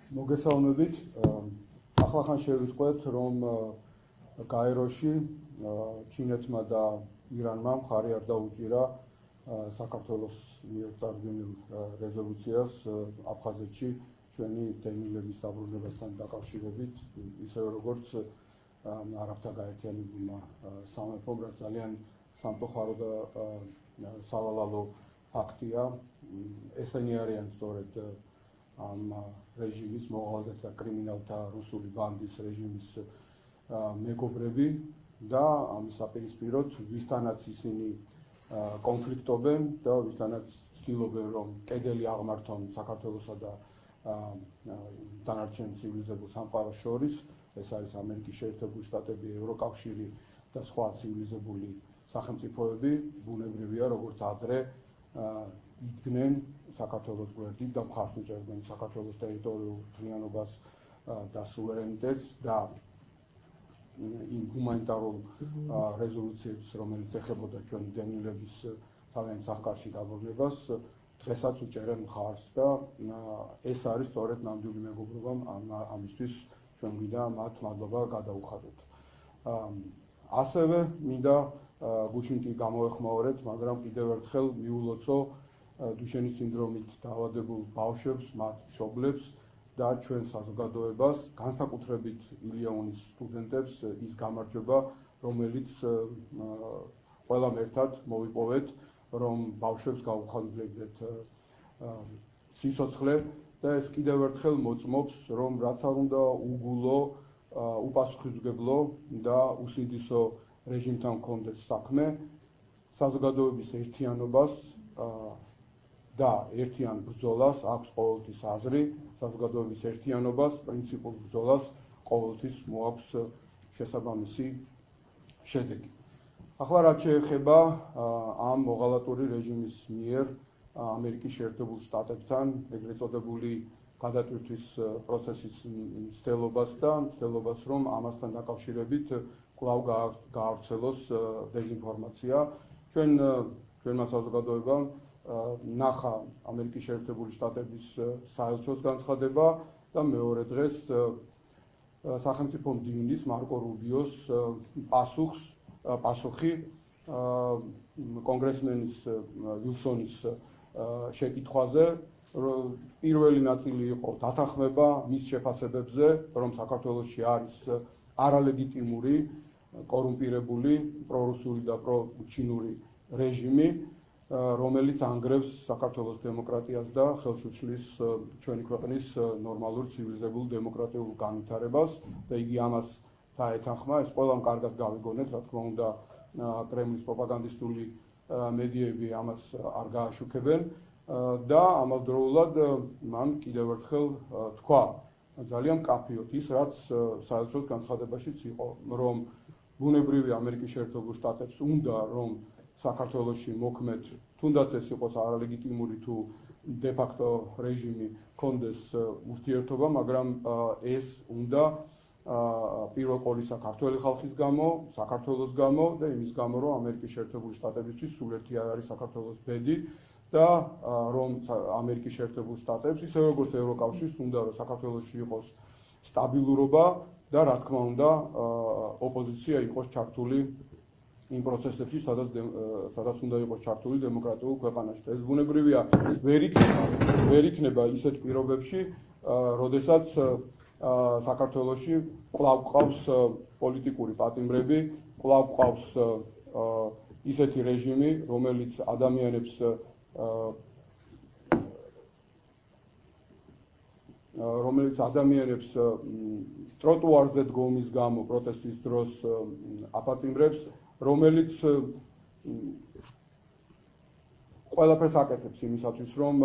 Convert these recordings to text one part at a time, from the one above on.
მოგესალმებით. Ახლახან შევიტყვეთ, რომ გაეროში ჩინეთმა და ირანმა მხარი არ დაუჭირა საქართველოს მიერ წარდგენილ რეზოლუციას აფხაზეთში ჩვენი დევნილების დაბრუნებასთან დაკავშირებით, ისევე როგორც არაბთა გაერთიანებულმა სამეფომ, რაც ძალიან სამწუხარო და სავალალო ფაქტია. ესენი არიან სწორედ ამ რეჟიმის მოღალდეთა კრიმინალთა რუსული ბანდის რეჟიმის მეგობრები და ამის საპირისპიროდ ვისთანაც ისინი კონფლიქტობენ და ვისთანაც ცდილობენ რომ კედელი აღმართონ საქართველოსა და დანარჩენ ცივილიზებულ სამყაროს შორის. ეს არის ამერიკის შეერთებული შტატები, ევროკავშირი და სხვა ცივილიზებული სახელმწიფოები. ბუნებრივია, როგორც ადრე იდგნენ საქართველოს გვერდით და მხარს უჭერდნენ საქართველოს ტერიტორიულ მთლიანობას და სუვერენიტეტს და იმ ჰუმანიტარულ რეზოლუციებს, რომელიც ეხებოდა ჩვენი დევნილების თავიანთ სახკარში დაბრუნებას, დღესაც უჭერენ მხარს და ეს არის სწორედ ნამდვილი მეგობრობა. ამისთვის ჩვენ გვინდა მათ მადლობა გადაუხადოთ. ასევე მინდა გუშინკი გამოეხმაურეთ, მაგრამ კიდევ ერთხელ მიულოცო დუშენის სინდრომით დაავადებულ ბავშვებს, მათ მშობლებს და ჩვენ საზოგადოებას, განსაკუთრებით ილია-უნის სტუდენტებს ის გამარჯვება, რომელიც ყველამ ერთად მოვიპოვეთ, რომ ბავშვებს გაუხალისდებდეთ სიცოცხლე და ეს კიდევ ერთხელ მოწმობს, რომ რაც არ უნდა უგულო, უპასუხისმგებლო და უსინდისო რეჟიმთან ჰქონდეს საქმე, საზოგადოების ერთიანობას და ერთიან ბრძოლას აქვს ყოველთვის აზრი, საზოგადოების ერთიანობას, პრინციპულ ბრძოლას ყოველთვის მოაქვს შესაბამისი შედეგი. ახლა რაც შეეხება ამ მოღალატური რეჟიმის მიერ ამერიკის შეერთებულ შტატებთან ეგრეთ წოდებული გადატვირთვის პროცესის მცდელობას და მცდელობას, რომ ამასთან დაკავშირებით კვლავ გაავრცელოს დეзинფორმაცია. ჩვენმა საზოგადოებამ ნახა ამერიკის შეერთებული შტატების საელჩოს განცხადება და მეორე დღეს სახელმწიფო მდივნის მარკო რუბიოს პასუხი კონგრესმენის ვილსონის შეკითხვაზე. პირველი ნაწილი იყო დათანხმება მის შეფასებებზე, რომ საქართველოში არის არალეგიტიმური, კორუმპირებული, პრორუსული და პროჩინური რეჟიმი, რომელიც ანგრევს საქართველოს დემოკრატიას და ხელს უშლის ჩვენი ქვეყნის ნორმალურ ცივილიზებულ დემოკრატიულ განვითარებას და იგი ამას დაეთანხმა. ეს ყველამ კარგად გავიგონეთ, რა თქმა უნდა, კრემლის პროპაგანდისტული მედიები ამას არ გააშუქებენ და ამავდროულად მან კიდევ ერთხელ თქვა ძალიან მკაფიოდ ის, რაც საელჩოს განცხადებაშიც იყო, რომ ბუნებრივი ამერიკის შეერთებულ შტატებს უნდა რომ საქართველოში მოქმედ, თუნდაც ეს იყოს არალეგიტიმური თუ დე-ფაქტო რეჟიმი ჰქონდეს ურთიერთობა, მაგრამ ეს უნდა პირველ ყოვლისა ქართველი ხალხის გამო, საქართველოს გამო და იმის გამო, რომ ამერიკის შეერთებული შტატებისთვის სულ ერთი არ არის საქართველოს ბედი და რომ ამერიკის შეერთებულ შტატებს, ისე როგორც ევროკავშირს უნდა რომ საქართველოში იყოს სტაბილურობა და რა თქმა უნდა ოპოზიცია იყოს ჩართული იმ პროცესებში, სადაც უნდა იყოს ჩართული დემოკრატიულ ქვეყანაში. ეს ბუნებრივია ვერ იქნება ისეთ პირობებში, როდესაც საქართველოში კვლავ ყავს პოლიტიკური პატიმრები, კვლავ ყავს ისეთი რეჟიმი, რომელიც ადამიანებს ტროტუარზე დგომის გამო პროტესტის დროს აპატიმრებს, რომელიც ყველაფერს აკეთებს იმისათვის, რომ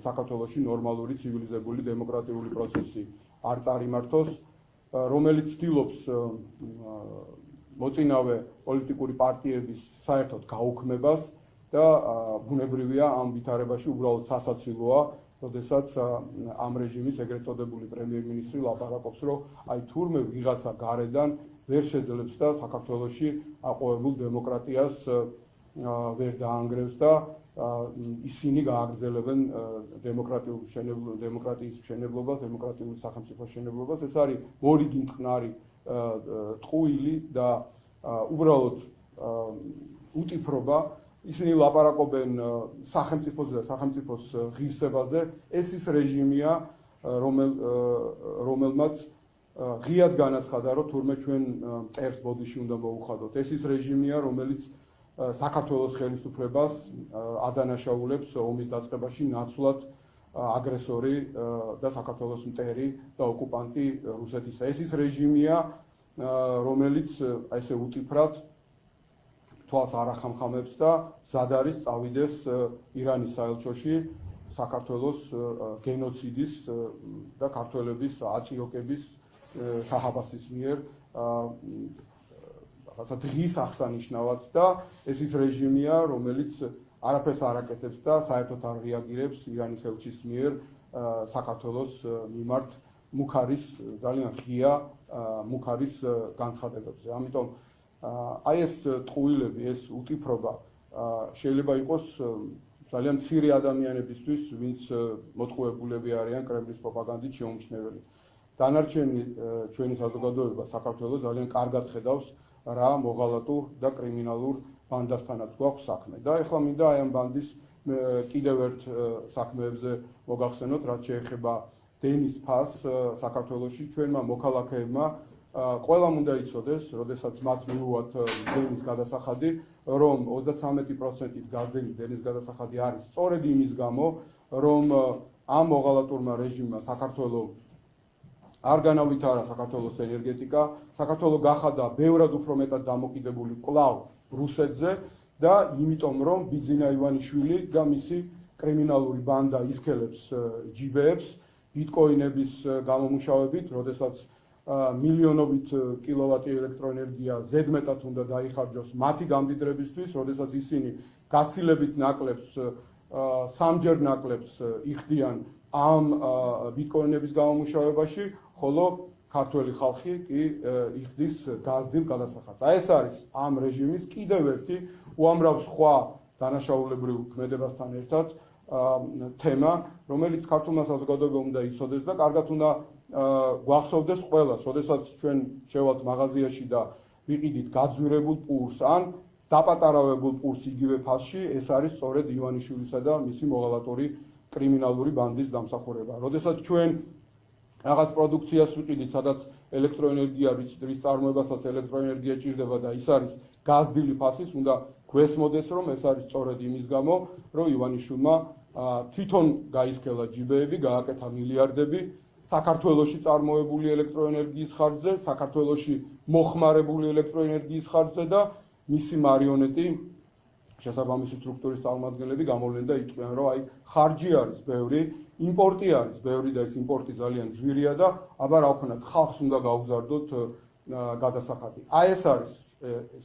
საქართველოში ნორმალური ცივილიზებული დემოკრატიული პროცესი არ წარიმართოს, რომელიც ცდილობს მოწინავე პოლიტიკური პარტიების საერთოდ გაუქმებას და ბუნებრივია ამ ვითარებაში უბრალოდ სასაცილოა, როდესაც ამ რეჟიმის ეგრეთ წოდებული პრემიერ-მინისტრი ლაპარაკობს, რომ აი თურმე ვიღაცა გარედან ვერ შეძლებს და საქართველოში აყვავებულ დემოკრატიას ვერ დაანგრევს და ისინი გააგრძელებენ დემოკრატიის მშენებლობას, დემოკრატიული სახელმწიფოს მშენებლობას. ეს არის მორიგი მტკნარი ტყუილი და უბრალოდ უტიფრობა. ისინი ლაპარაკობენ სახელმწიფოზე და სახელმწიფოს ღირსებაზე. ეს ის რეჟიმია, რომელმაც ღიად განაცხადა, რომ თურმე ჩვენ მტერს ბოდიში უნდა მოუხადოთ. ეს ის რეჟიმია, რომელიც საქართველოს ხელისუფლებას ადანაშაულებს ომის დაწყებაში ნაცვლად აგრესორი და საქართველოს მტერი და ოკუპანტი რუსეთისა. ეს ის რეჟიმია, რომელიც ესე უტიფრად თვალს არ ახამხამებს და მზად არის წავიდეს ირანის საელჩოში საქართველოს გენოციდის და ქართველების აწიოკების შაჰ-აბასის მიერ რაღაცა დღის აღსანიშნავად და ეს ის რეჟიმია, რომელიც არაფერს არ აკეთებს და საერთოდ არ რეაგირებს ირანის ელჩის მიერ საქართველოს მიმართ მუქარის ძალიან ღია მუქარის განცხადებებზე. ამიტომ აი ეს ტყუილები, ეს უტიფრობა შეიძლება იყოს ძალიან მცირე ადამიანებისთვის, ვინც მოტყუებულები არიან კრემლის პროპაგანდით შეუმჩნეველი. დანარჩენი ჩვენი საზოგადოება საქართველოს ძალიან კარგად ხედავს რა მოღალატურ და კრიმინალურ ბანდასთანაც გვაქვს საქმე. და ეხლა მინდა აი ამ ბანდის კიდევ ერთ საქმეებზე მოგახსენოთ, რაც შეეხება დენის ფასს საქართველოში. ჩვენმა მოქალაქეებმა ყველამ უნდა იცოდეს, როდესაც მათ მიუვათ დენის გადასახადი, რომ 33%-ით გაზრდილი დენის გადასახადი არის სწორედ იმის გამო, რომ ამ მოღალატურმა რეჟიმმა საქართველოს არ განავითარა საქართველოს ენერგეტიკა, საქართველო გახადა ბევრად უფრო მეტად დამოკიდებული კვლავ რუსეთზე და იმიტომ რომ ბიძინა ივანიშვილი და მისი კრიმინალური ბანდა ისქელებს ჯიბეებს ბიტკოინების გამომუშავებით, როდესაც მილიონობით კილოვატი ელექტროენერგია ზედმეტად უნდა დაიხარჯოს მათი გამდიდრებისთვის, როდესაც ისინი გაცილებით ნაკლებს, სამჯერ ნაკლებს იხდიან ამ ბიტკოინების გამომუშავებაში, ხოლო ქართველი ხალხი კი იხდის გაზრდილ გადასახადს. აი ეს არის ამ რეჟიმის კიდევ ერთი უამრავ სხვა დანაშაულებრივ ქმედებასთან ერთად თემა, რომელიც ქართულმა საზოგადოებამ უნდა იცოდეს და კარგად უნდა გვახსოვდეს ყველას, როდესაც ჩვენ შევალთ მაღაზიაში და ვიყიდით გაძვირებულ პურს ან დაპატარავებულ პურს იგივე ფასში, ეს არის სწორედ ივანიშვილისა და მისი მოღალატური კრიმინალური ბანდის დამსახურება. როდესაც ჩვენ რაღაც პროდუქციას ვიყიდით, სადაც ელექტროენერგია რის წარმოებასაც ელექტროენერგია ჭირდება და ის არის გაზრდილი ფასის, უნდა გვესმოდეს, რომ ეს არის სწორედ იმის გამო, რომ ივანიშვილმა თვითონ გაისქელა ჯიბეები, გააკეთა მილიარდები საქართველოში წარმოებული ელექტროენერგიის ხარჯზე, საქართველოში მოხმარებული ელექტროენერგიის ხარჯზე და მისი მარიონეტი შესაბამისი სტრუქტურის წარმომადგენლები გამოვლენ და იტყვიან, რომ აი ხარჯი არის ბევრი, იმპორტი არის ბევრი და ეს იმპორტი ძალიან ძვირია და აბა რა ვქნათ, ხალხს უნდა გაუგზავნოთ გადასახადი. აი ეს არის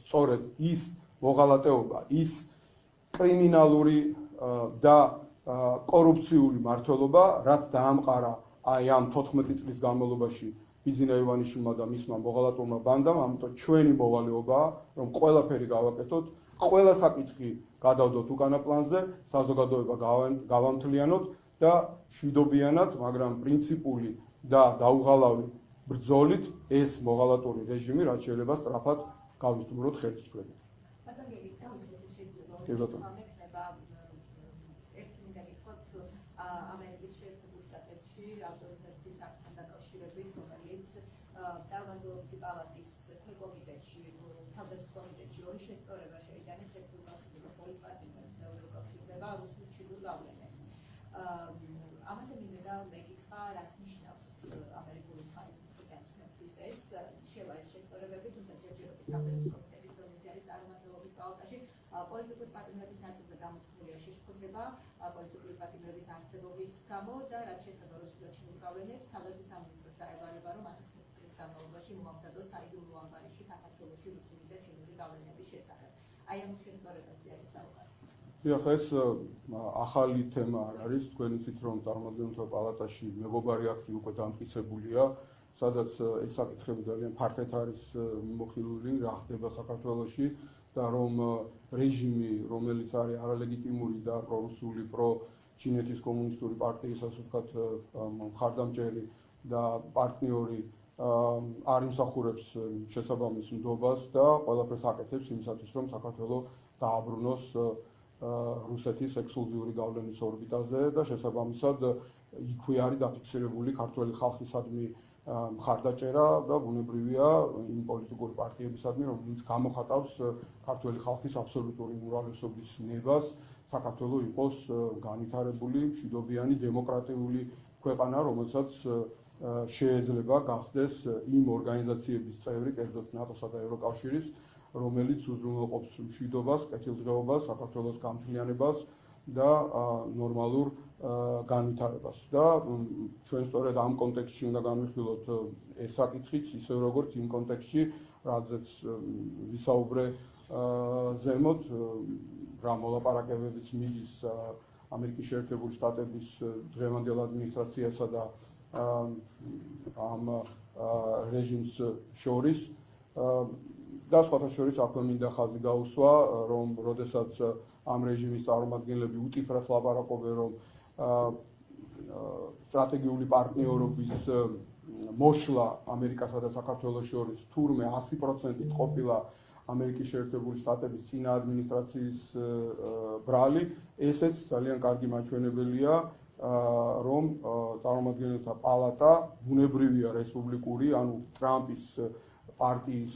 სწორედ ის მოღალატეობა, ის კრიმინალური და კორუფციული მმართველობა, რაც დაამყარა აი ამ 14 წლის განმავლობაში ბიძინა ივანიშვილმა და მისმა მოღალატურმა ბანდამ, ამიტომ ჩვენი მოვალეობაა, რომ ყველაფერი გავაკეთოთ, ყველა საკითხი გადავდოთ უკანა პლანზე, საზოგადოება გავამთლიანოთ და შვიდობიანად, მაგრამ პრინციპული და დაუღალავი ბრძოლით ეს მოღალატური რეჟიმი რაც შეიძლება სწრაფად გავისტუმროთ ხელისუფლებით. კი ბატონო. ამერიკის შეერთებულ შტატებში ავტორიტეტის აქტთან დაკავშირებით, რომელიც წარმომადგენლობითი პალატის კომიტეტში, თავდაცვის კომიტეტში ორი შესწორება შეიტანეს, ერთი უკავშირდება პოლიტპატიმრებს და ორი უკავშირდება რუსულ ჩინურ გავლენებს. ამაზე მინდა მეკითხა, რას ნიშნავს ამერიკული მხარის მხრიდან ეს შევა ეს შესწორებები, თუმცა ჯერჯერობით თავდაცვის კომიტეტის დონეზე არის წარმომადგენლობის პალატაში პოლიტიკური პატიმრების ნაწილზე გამოთქმულია შეშფოთება პოლიტიკური პატიმრების არსებობის გამო და რაც შეეხება რუსულ და ჩინურ გავლენებს, თავდაცვის სამინისტროს დაევალება, რომ 15 წლის განმავლობაში მოამზადოს საიდუმლო ანგარიში საქართველოში რუსული და ჩინური გავლენების შესახებ. აი ამ შესწორებაზე არის საუბარი. ახლა ეს ახალი თემა არ არის, თქვენ იცით, რომ წარმომადგენელთა პალატაში მეგობარი აქტი უკვე დამტკიცებულია, სადაც ეს საკითხები ძალიან ფართედ არის მიმოხილული, რა ხდება საქართველოში და რომ რეჟიმი, რომელიც არის არალეგიტიმური და პრორუსული, პრო-ჩინეთის კომუნისტური პარტიის, ასე ვთქვათ, მხარდამჭერი და პარტნიორი არ იმსახურებს შესაბამის ნდობას და ყველაფერს აკეთებს იმისათვის, რომ საქართველოს დააბრუნოს რუსეთის ექსკლუზიური გავლენის ორბიტაზე და შესაბამისად იქვე არის დაფიქსირებული ქართველი ხალხისადმი მხარდაჭერა და ბუნებრივია იმ პოლიტიკური პარტიებისადმი, რომელიც გამოხატავს ქართველი ხალხის აბსოლუტური უმრავლესობის ნებას საქართველოს იყოს განვითარებული, მშვიდობიანი, დემოკრატიული ქვეყანა, რომელსაც შეიძლება გახდეს იმ ორგანიზაციების წევრი, კერძოდ ნატოსა და ევროკავშირის, რომელიც უზრუნველყოფს მშვიდობას, კეთილდღეობას, საქართველოს გამთლიანებას და ნორმალურ განვითარებას. და ჩვენ სწორედ ამ კონტექსტში უნდა განვიხილოთ ეს საკითხიც, ისე როგორც იმ კონტექსტში, რაზეც ვისაუბრე ზემოთ, რა მოლაპარაკებებიც მიდის ამერიკის შეერთებული შტატების დღევანდელ ადმინისტრაციასა და ამ რეჟიმს შორის და სხვათა შორის აქვე მინდა ხაზი გაუსვა, რომ როდესაც ამ რეჟიმის წარმომადგენლები უტიფრად ლაპარაკობენ, რომ სტრატეგიული პარტნიორობის მოშლა ამერიკასა და საქართველოს შორის თურმე 100%-ით ყოფილა ამერიკის შეერთებული შტატების წინა ადმინისტრაციის ბრალი, ესეც ძალიან კარგი მაჩვენებელია, რომ წარმომადგენელთა პალატა ბუნებრივია რესპუბლიკური, ანუ ტრამპის პარტიის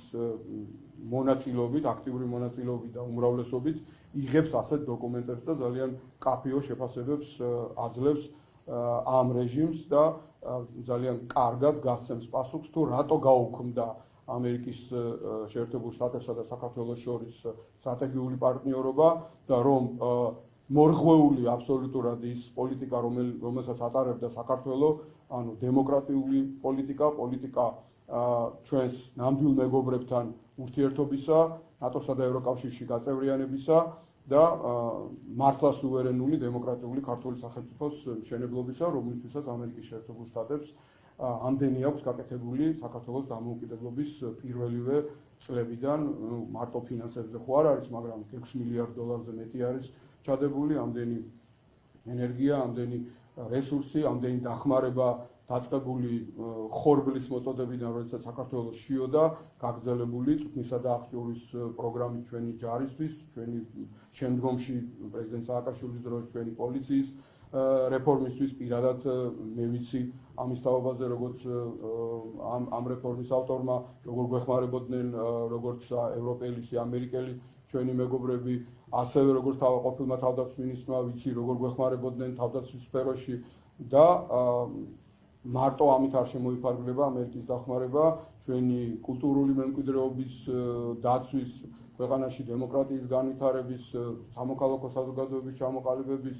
მონაწილეობით, აქტიური მონაწილეობით და უმრავლესობით იღებს ასეთ დოკუმენტებს და ძალიან კაფეო შეფასებებს აძლევს ამ რეჟიმს და ძალიან კარგად გასცემს პასუხს თუ რატო გაუქმდა ამერიკის შეერთებულ შტატებსა და საქართველოს შორის სტრატეგიული პარტნიორობა და რომ მორღვეული აბსოლუტურად ის პოლიტიკა, რომელსაც ატარებდა საქართველოს, ანუ დემოკრატიული პოლიტიკა ჩვენს ნამდვილ მეგობრებთან ურთიერთობისა, ნატოსა და ევროკავშირში გაწევრიანებისა და მართლა სუვერენული დემოკრატიული ქართული სახელმწიფოს მშენებლობისა, რომლისთვისაც ამერიკის შეერთებულ შტატებს ამდენი აქვს გაკეთებული საქართველოს დამოუკიდებლობის პირველივე წლებიდან, მარტო ფინანსებზე ხო არ არის, მაგრამ 6 მილიარდ დოლარზე მეტი არის ჩადებული, ამდენი ენერგია, ამდენი რესურსი, ამდენი დახმარება დაწყებული ხორბლის მოწოდებიდან, როდესაც საქართველოს შიოდა, გაგრძელებული წვრთნისა და აღჭურვის პროგრამით ჩვენი ჯარისთვის, ჩვენი შემდგომში პრეზიდენტ სააკაშვილის დროს ჩვენი პოლიციის რეფორმისთვის პირადად მე ვიცი ამის თაობაზე, როგორც ამ რეფორმის ავტორმა, როგორ გვეხმარებოდნენ როგორც ევროპელი, ამერიკელი ჩვენი მეგობრები, ასევე როგორც ყოფილმა თავდაცვის მინისტრმა ვიცი, როგორ გვეხმარებოდნენ თავდაცვის სფეროში და მარტო ამით არ შემოიფარგლება ამერიკის დახმარება ჩვენი კულტურული მემკვიდრეობის დაცვის, ქვეყანაში დემოკრატიის განვითარების, სამოქალაქო საზოგადოების ჩამოყალიბების,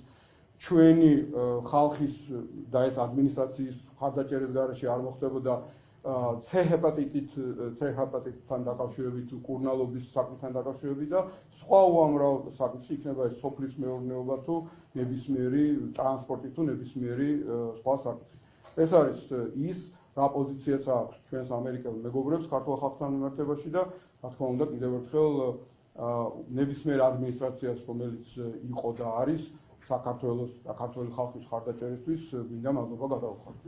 ჩვენი ხალხის და ეს ადმინისტრაციის მხარდაჭერის გარეშე არ მოხდებოდა C ჰეპატიტთან დაკავშირებით, კურნალობის საქმეთან დაკავშირებით და სხვა უამრავ საკითხი, იქნება ეს სოფლის მეურნეობა თუ ნებისმიერი ტრანსპორტი თუ ნებისმიერი სხვა საკითხი. ეს არის ის, რა პოზიციაც აქვს ჩვენს ამერიკელ მეგობრებს ქართულ ხალხთან მიმართებაში და რა თქმა უნდა კიდევ ერთხელ ნებისმიერ ადმინისტრაციას, რომელიც იყო და არის საქართველოს და ქართული ხალხის მხარდაჭერისთვის მინდა მადლობა გადავუხადოთ.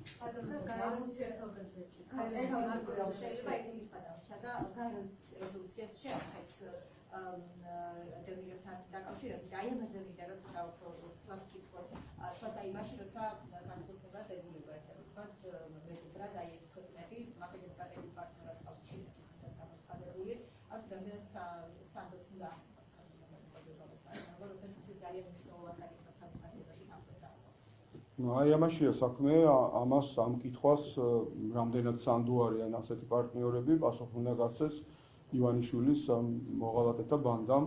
აი ამაშია საქმე, ამას ამ კითხვას რამდენად სანდო არიან ასეთი პარტნიორები, პასუხი უნდა გასცეს ივანიშვილის მოღალატეთა ბანდამ,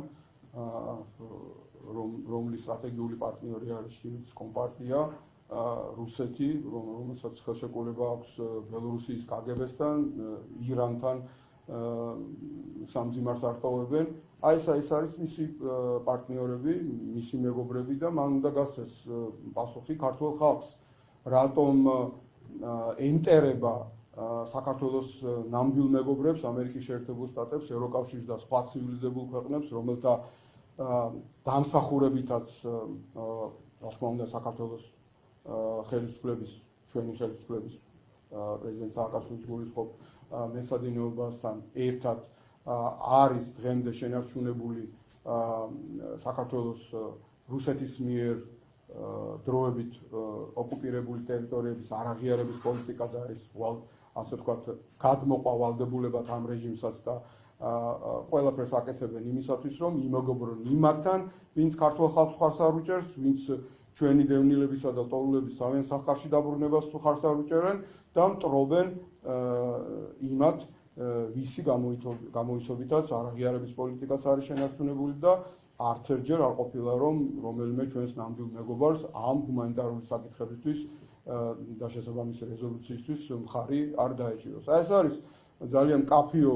რომლის სტრატეგიული პარტნიორი არის ჩინეთის კომპარტია, რუსეთი, რომელსაც ხელშეკრულება აქვს ბელორუსიის KGB-სთან, ირანთან სამძიმარს არტოვებენ. აი ეს არის მისი პარტნიორები, მისი მეგობრები და მან უნდა გასცეს პასუხი ქართულ ხალხს, რატომ ენტერება საქართველოს ნამდვილ მეგობრებს, ამერიკის შეერთებულ შტატებს, ევროკავშირს და სხვა ცივილიზებულ ქვეყნებს, რომელთა დამსახურებითაც, რა თქმა უნდა, საქართველოს ხელისუფლების, ჩვენი ხელისუფლების პრეზიდენტ სააკაშვილის გულისხმობ მეცადინეობასთან ერთად არის დღემდე შენარჩუნებული საქართველოს რუსეთის მიერ დროებით ოკუპირებული ტერიტორიების არაღიარების პოლიტიკა და ეს ასე ვთქვათ გადმოყვა ვალდებულებად ამ რეჟიმსაც და ყველაფერს აკეთებენ იმისათვის, რომ იმეგობრონ იმათთან, ვინც ქართულ ხალხს ხარს არ უჭერს, ვინც ჩვენი დევნილებისა და ტოლულების თავიანთ სახარში დაბრუნებას თუ ხარს არ უჭერენ და მტრობენ იმათ, ვისი გამოისობითაც არაღიარების პოლიტიკაც არის შენარჩუნებული და არც ერთჯერ არ ყოფილა რომ რომელიმე ჩვენს ნამდვილ მეგობარს ამ ჰუმანიტარული საკითხებისთვის და შესაბამისი რეზოლუციისთვის მხარი არ დაეჭიროს. ეს არის ძალიან მკაფიო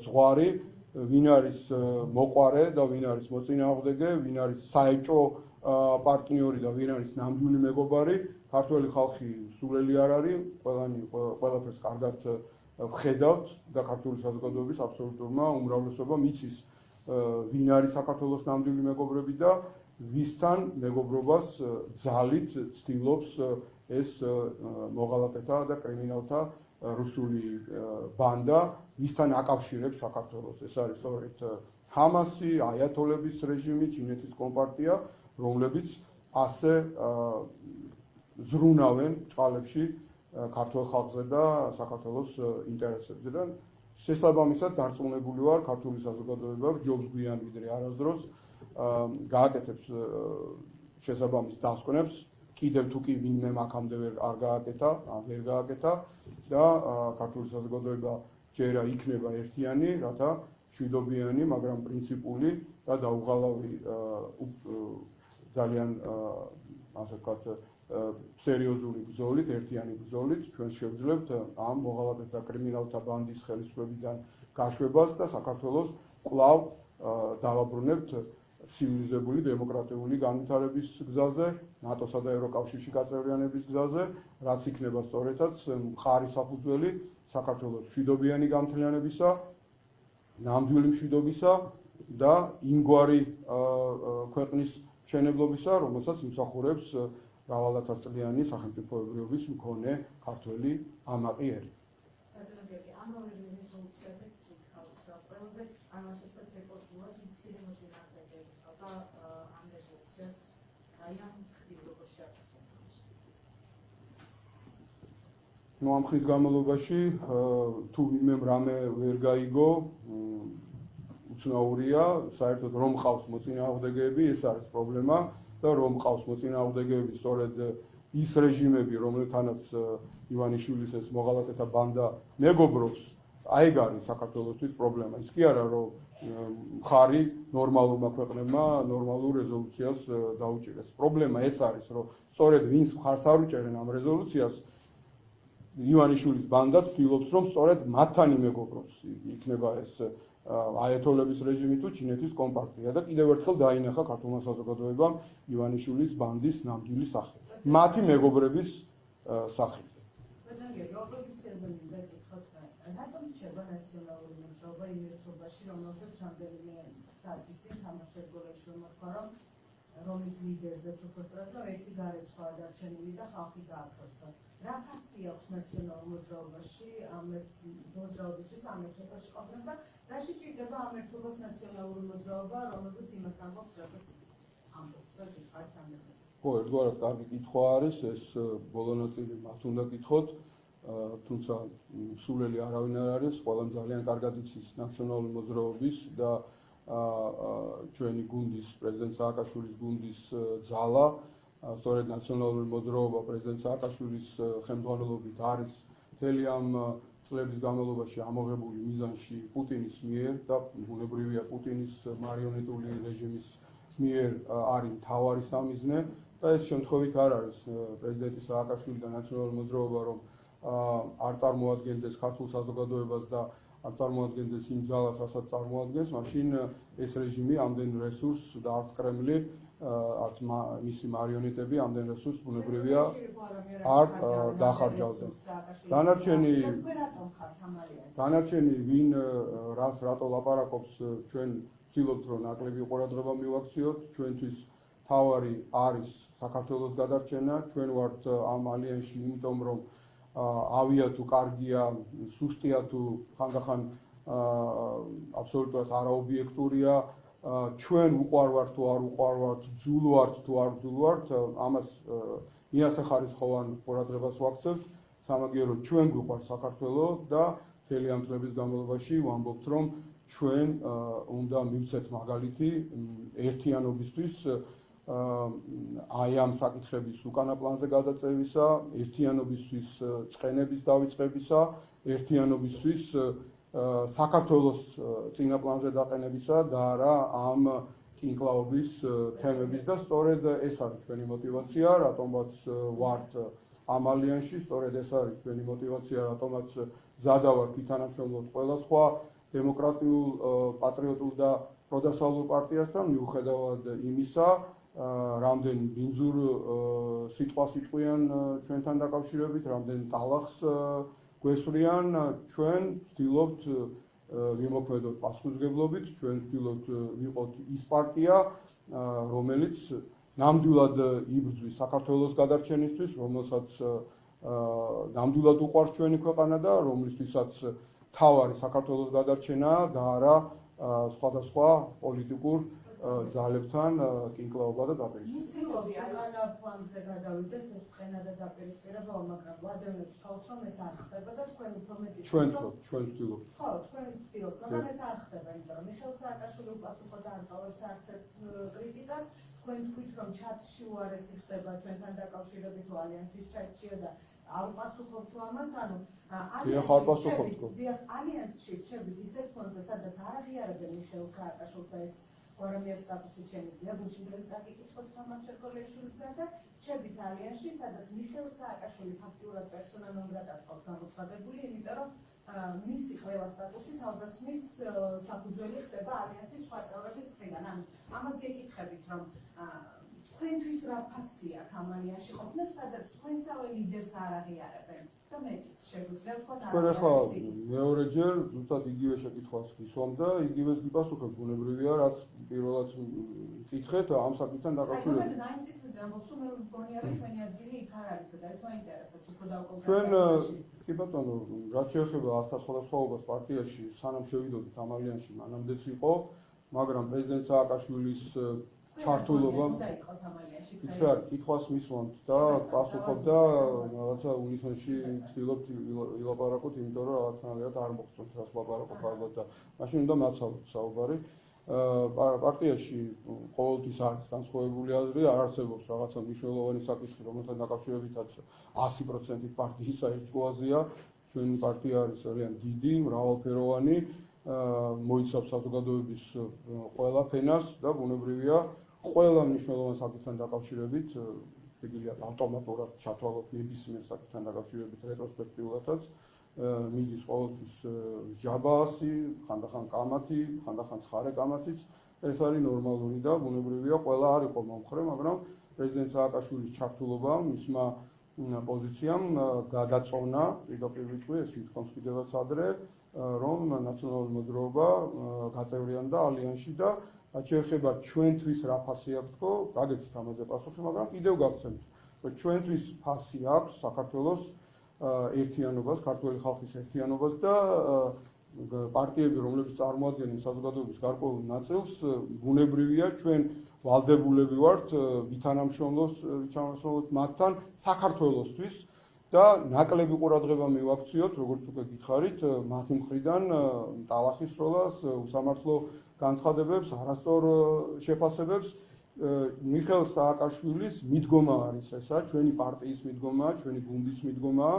ზღვარი, ვინ არის მოყვარე და ვინ არის მოწინააღმდეგე, ვინ არის საეჭვო პარტნიორი და ვინ არის ნამდვილი მეგობარი. ქართველი ხალხი სულელი არ არის, ყველაფერს კარგად ვხედავთ და ქართული საზოგადოების აბსოლუტურმა უმრავლესობამ იცის ვინ არის საქართველოს ნამდვილი მეგობრები და ვისთან მეგობრობას ძალით ცდილობს ეს მოღალატეთა და კრიმინალთა რუსული ბანდა, ვისთან აკავშირებს საქართველოს. ეს არის სწორედ ჰამასი, აიათოლების რეჟიმი, ჩინეთის კომპარტია, რომლებიც ასე ზრუნავენ ჭყალებში ქართულ ხალხზე და საქართველოს ინტერესებზე და შესაბამისად დარწმუნებული ვარ ქართული საზოგადოება ჯობს გვიან ვიდრე არასდროს გააკეთებს შესაბამის დასკვნებს კიდევ თუ კი ვინმე აქამდე ვერ გააკეთა და ქართული საზოგადოება ჯერა იქნება ერთიანი, რათა მშვიდობიანი, მაგრამ პრინციპული და დაუღალავი ძალიან ასე ვთქვათ სერიოზული ბრძოლით, ერთიანი ბრძოლით ჩვენ შევძლებთ ამ მოღალატეთა კრიმინალთა ბანდის ხელისუფლებიდან გაშვებას და საქართველოს კვლავ დავაბრუნებთ ცივილიზებული დემოკრატიული განვითარების გზაზე, ნატოსა და ევროკავშირში გაწევრიანების გზაზე, რაც იქნება სწორედაც მხარი საფუძველი საქართველოს მშვიდობიანი გამთლიანებისა, ნამდვილი მშვიდობისა და იმგვარი ქვეყნის მშენებლობისა, რომელსაც იმსახურებს მრავალათასწლიანი სახელმწიფოებრიობის მქონე ქართველი ამაყი ერი. ამ ხნის განმავლობაში თუ ვინმემ რამე ვერ გაიგო, უცნაურია, საერთოდ რომ ყავს მოწინააღმდეგეები, ეს არის პრობლემა. და რომ ყავს მოწინააღმდეგეები სწორედ ის რეჟიმები, რომელთანაც ივანიშვილის ეს მოღალატეთა ბანდა მეგობრობს, აი ეგ არის საქართველოსთვის პრობლემა. ის კი არა, რომ მხარი ნორმალურმა ქვეყნებმა ნორმალურ რეზოლუციას დაუჭირეს. პრობლემა ეს არის, რომ სწორედ ვინც მხარს არ უჭერენ ამ რეზოლუციას, ივანიშვილის ბანდა ცდილობს, რომ სწორედ მათთან იმეგობრობს. იქნება ეს აიათოლების რეჟიმი თუ ჩინეთის კომპარტია და კიდევ ერთხელ დაინახა ქართულმა საზოგადოებამ ივანიშვილის ბანდის ნამდვილი სახე. მათი მეგობრების სახე. ოპოზიციაზე მინდა გითხრათ, რატომ რჩება ნაციონალური მოძრაობა იმ ერთობაში, რომელსაც რამდენიმე საათის წინ თამაშებგოლაში მოთქვა, რომლის ლიდერზეც უბრალოდ რომ ერთი გარეცხვა დარჩენილი და ხალხი გააქროსა. რა ფასი აქვს ნაციონალურ მოძრაობაში ამ მოძრაობისთვის ამ ერთობაში ყოფნას და რა შეჭირდება ამ ერთობას ნაციონალური მოძრაობა, რომელზეც იმას ამბობს, რასაც ამბობს და გითხარით ამბობს. ხო, ერთგვარად კარგი კითხვა არის, ეს ბოლო ნაწილი მათ უნდა გითხოთ, თუმცა სულელი არავინ არ არის, ყველამ ძალიან კარგად იცის ნაციონალური მოძრაობის და ჩვენი გუნდის, პრეზიდენტ სააკაშვილის გუნდის ძალა, სწორედ ნაციონალური მოძრაობა პრეზიდენტ სააკაშვილის ხელმძღვანელობით არის მთელი ამ წლების განმავლობაში ამოღებული მიზანში პუტინის მიერ და ბუნებრივია პუტინის მარიონეტული რეჟიმის მიერ არის მთავარი სამიზნე და ეს შემთხვევით არ არის პრეზიდენტი სააკაშვილი და ნაციონალური მოძრაობა რომ არ წარმოადგენდეს ქართულ საზოგადოებას და არ წარმოადგენდეს იმ ძალას, რასაც წარმოადგენს, მაშინ ეს რეჟიმი ამდენ რესურსს და არც კრემლი არც მისი მარიონეტები ამდენ რესურსს ბუნებრივია არ დახარჯავდნენ. დანარჩენი ვინ რას რატო ლაპარაკობს, ჩვენ ვცდილობთ რომ ნაკლები ყურადღება მივაქციოთ, ჩვენთვის თავარი არის საქართველოს გადარჩენა, ჩვენ ვართ ამ ალიანსში, იმიტომ რომ ავია თუ კარგია, სუსტია თუ ხანდახან აბსოლუტურად არაობიექტურია, ჩვენ უყვარვართ თუ არ უყვარვართ, ძულ ვართ თუ არ ძულ ვართ, ამას მიასახარისხოვან ყურადღებას ვაქცევთ, სამაგიეროდ ჩვენ გვიყვარს საქართველო და მთელი ამ წლების განმავლობაში ვამბობთ, რომ ჩვენ უნდა მივცეთ მაგალითი ერთიანობისთვის აი ამ საკითხების უკანა პლანზე გადაწევისა, ერთიანობისთვის წყენების დავიწყებისა, ერთიანობისთვის საქართველოს წინა პლანზე დაყენებისა და არა ამ კინკლაობის თემების და სწორედ ეს არის ჩვენი мотиваცია, რატომაც ვართ ამ ალიანსში, სწორედ ეს არის ჩვენი мотиваცია, რატომაც ზადავართ ითანამშრომლოთ ყველა სხვა დემოკრატიულ, პატრიოტულ და პროდასავლურ პარტიასთან, მიუხედავად იმისა, რამდენ ბინძურ სიტყვას იტყვიან ჩვენთან დაკავშირებით, რამდენ ტალახს გვესვრიან, ჩვენ ვცდილობთ ვიმოქმედოთ პასუხისმგებლობით, ჩვენ ვცდილობთ ვიყოთ ის პარტია, რომელიც ნამდვილად იბრძვის საქართველოს გადარჩენისთვის, რომელსაც ნამდვილად უყვარს ჩვენი ქვეყანა და რომლისთვისაც თავარი საქართველოს გადარჩენაა და არა სხვადასხვა პოლიტიკურ ძალებთან კინკლაობა და დაპირისპირება. მისილობი უკანა პლანზე გადავიდეს ეს წყენა და დაპირისპირება, მაგრამ ვადევნებს თავს რომ ეს არ ხდება და თქვენ უფრო მეტი ჩვენ ვცდილობთ. ხო, თქვენ ვცდილობთ, მაგრამ ეს არ ხდება, იმიტომ რომ მიხეილ სააკაშვილი უპასუხო და ანტოვებს არც ერთ კრიტიკას, თქვენ თქვით რომ ჩატში უარესი ხდება ჩვენთან დაკავშირებით თუ ალიანსის ჩატშია და არ უპასუხობთ ამას, ანუ ალიანსში რჩებით ისეთ ფონზე, სადაც არ აღიარებენ მიხეილ სააკაშვილს და ეს ორომიას სტატუსით შემიძლია, გუშინდელი წაკითხოთ თამარ ჩერკოლიაშვილის გარდა, რჩებით ალიანსში, სადაც მიხეილ სააკაშვილი ფაქტიურად პერსონა ნონ გრატად ყავს გამოცხადებული, იმიტომ რომ მისი ყველა სტატუსი თავდასხმის საფუძველი ხდება ალიანსის სხვა წევრების მხრიდან. ანუ ამას გეკითხებით, რომ თქვენთვის რა ფასი აქვს ამ ალიანსში ყოფნა, სადაც თქვენსავე ლიდერს არ აღიარებენ და მეტიც შეგვიძლია ვთქვათ თქვენ ახლა მეორეჯერ ზუსტად იგივე შეკითხვას გისვამ და იგივეს გიპასუხებ, ბუნებრივია, რაც პირველად მკითხეთ ამ საკითხთან დაკავშირებით. ჩვენ კი ბატონო, რაც შეეხება ასთა სხვადასხვაობას პარტიაში, სანამ შევიდოდით ამ ალიანსში, მანამდეც იყო, მაგრამ პრეზიდენტ სააკაშვილის ჩართულობა კითხვას მისვამთ და პასუხობ და რაღაცა უნისონში ვცდილობთ ვილაპარაკოთ, იმიტომ რომ რაღაცნაირად არ მოხსოვთ რას ვლაპარაკობ ალბათ და მაშინ უნდა მაცალოთ საუბარი. პარტიაში ყოველთვის არის განსხვავებული აზრი, არ არსებობს რაღაცა მნიშვნელოვანი საკითხი, რომელთან დაკავშირებითაც 100% პარტიისა ერთგვარია. ჩვენი პარტია არის ძალიან დიდი, მრავალფეროვანი, მოიცავს საზოგადოების ყველა ფენას და ბუნებრივია ყველა მნიშვნელოვან საკითხთან დაკავშირებით, შეგიძლია ავტომატურად ჩათვალოთ ნებისმიერ საკითხთან დაკავშირებით რეტროსპექტიულადაც, მიდის ყოველთვის ჟაბაასი, ხანდახან კამათი, ხანდახან ცხარე კამათიც, ეს არის ნორმალური და ბუნებრივია ყველა არ იყო მომხრე, მაგრამ პრეზიდენტ სააკაშვილის ჩართულობა მისმა პოზიციამ გადაწონა, პირდაპირ ვიტყვი, ეს ვითქვამს კიდევაც ადრე, რომ ნაციონალური მოძრაობა გაწევრიანდა ალიანსში და რაც შეეხება ჩვენთვის რა ფასი აქვს თქო, გაგეცით ამაზე პასუხი, მაგრამ კიდევ გავცემთ, რომ ჩვენთვის ფასი აქვს საქართველოს ერთიანობას, ქართველი ხალხის ერთიანობას და პარტიები, რომლებიც წარმოადგენენ საზოგადოების გარკვეულ ნაწილს, ბუნებრივია ჩვენ ვალდებულები ვართ ვითანამშრომლოთ მათთან საქართველოსთვის და ნაკლები ყურადღება მივაქციოთ, როგორც უკვე გითხარით, მათი მხრიდან ტალახის სროლას, უსამართლო განცხადებებს, არასწორ შეფასებებს. მიხეილ სააკაშვილის მიდგომა არის ესა, ჩვენი პარტიის მიდგომაა, ჩვენი გუნდის მიდგომაა.